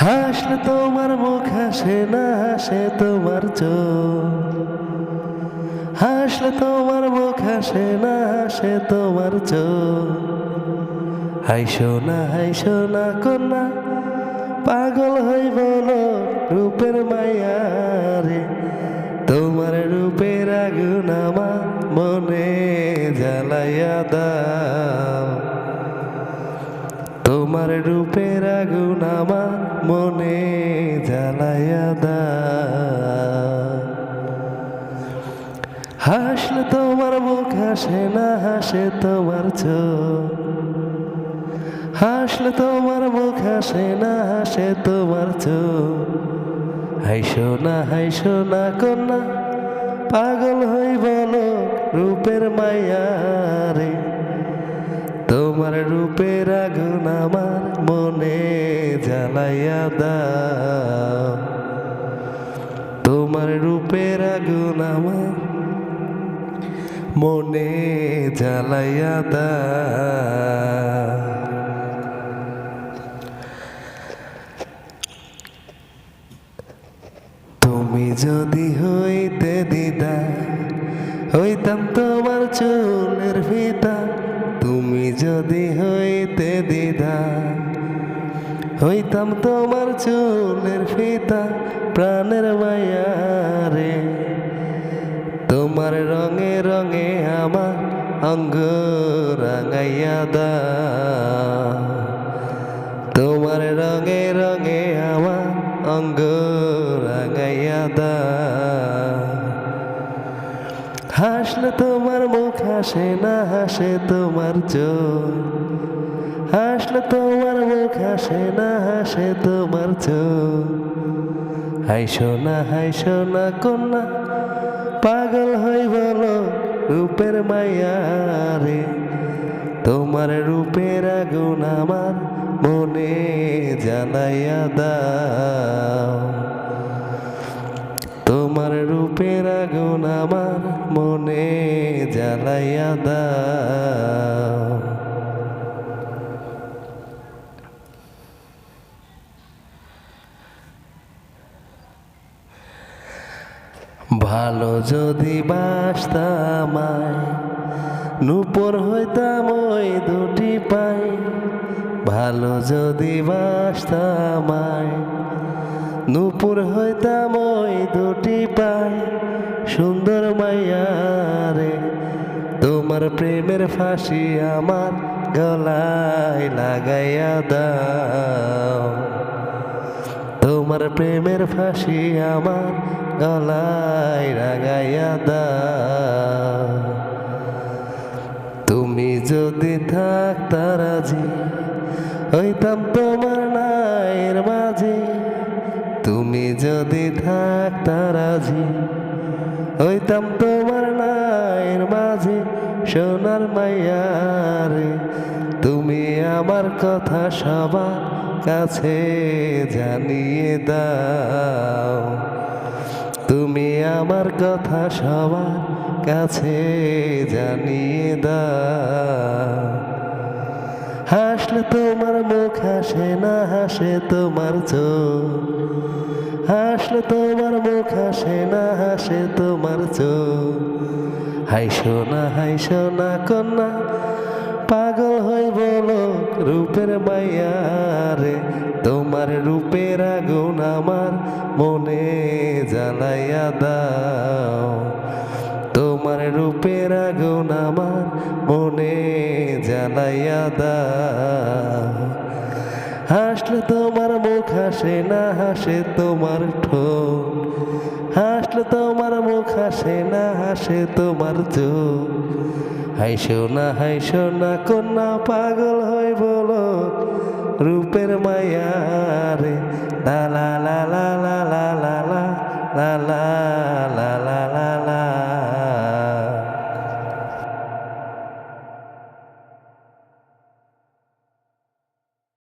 হাসলে তোমার মুখ হাসে না, হাসে তোমার চোখ। হাসলে তোমার মুখ হাসে না, হাসে তোমার চোখ। হাইসো না কন্যা, পাগল হই বলো রূপের মায়ারে। তোমার রূপের আগুন আমার মনে জ্বালাইয়া দাও। তোমার রূপের আগুন আমার মনে জ্বালাইয়া দাও। হাসলে তোমার মুখ হাসে না, হাসে তোমার চোখ। হাসলে তোমার মুখ হাসে না, হাসে তোমার চোখ। হাইসো না কন্যা, পাগল হই বলো রূপের মায়ারে। তোমার রূপের আগুন আমার মনে জ্বালাইয়া দাও। তোমার রূপের আগুন আমার মনে জ্বালাইয়া দাও। তুমি যদি হইতে দিদা, হইতাম তোমার চুলের ফিতা। তুমি যদি হইতে দিদা, হইতাম তোমার চুলের ফিতা। প্রাণের মায়ারে, তোমার রঙে রঙে আমার অঙ্গ রাঙাইয়া দাও। তোমার রঙে রঙে আমার অঙ্গ রাঙাইয়া দাও। হাসলে তোমার মুখ হাসে না, হাসে তোমার চোখ। হাসলে তোমার মুখ হাসে না, হাসে তোমার চোখ। হাইসো না কন্যা, পাগল হই বলো রূপের মায়ারে। তোমার রূপের আগুন আমার মনে জ্বালাইয়া দাও। তোমার রূপের আগুন আমার মনে জ্বালাইয়া দাও। ভালো যদি বাসতাম নূপুর হইতাম ওই দুটি পাই। ভালো যদি বাসতাম নূপুর হইতাম ওই দুটি পাই। সুন্দর মাইয়ারে, তোমার প্রেমের ফাঁসি আমার গলায় লাগাইয়া দাও। তোমার প্রেমের ফাঁসি আমার গলায় লাগাইয়া দাও। তুমি যদি থাকতা রাজি, হইতাম তোমার নায়ের মাঝে। তুমি যদি থাকতা রাজি, হইতাম তোমার নায়ের মাঝে। সোনার মাইয়ারে, তুমি আমার কথা সবার কাছে জানিয়ে দাও। তুমি আমার কথা সবার কাছে জানিয়ে দাও। হাসলে তোমার মুখ হাসে না, হাসে তোমার চোখ। হাসলে তোমার মুখ হাসে না, হাসে তোমার চোখ। হাইসো না কন্যা, পাগল হই বলো রূপের মায়ারে। তোমার রূপের আগুন আমার মনে জ্বালাইয়া দাও। তোমার রূপের আগুন আমার মনে জ্বালাইয়া দাও। হাসলে তোমার মুখ হাসে না, হাসে তোমার ঠোঁট। হাসলে তোমার মুখ হাসে না, হাসে তোমার চোখ। হাইসো না কন্যা, পাগল হই বলো রূপের মায়ারে। লা লা লা লা লা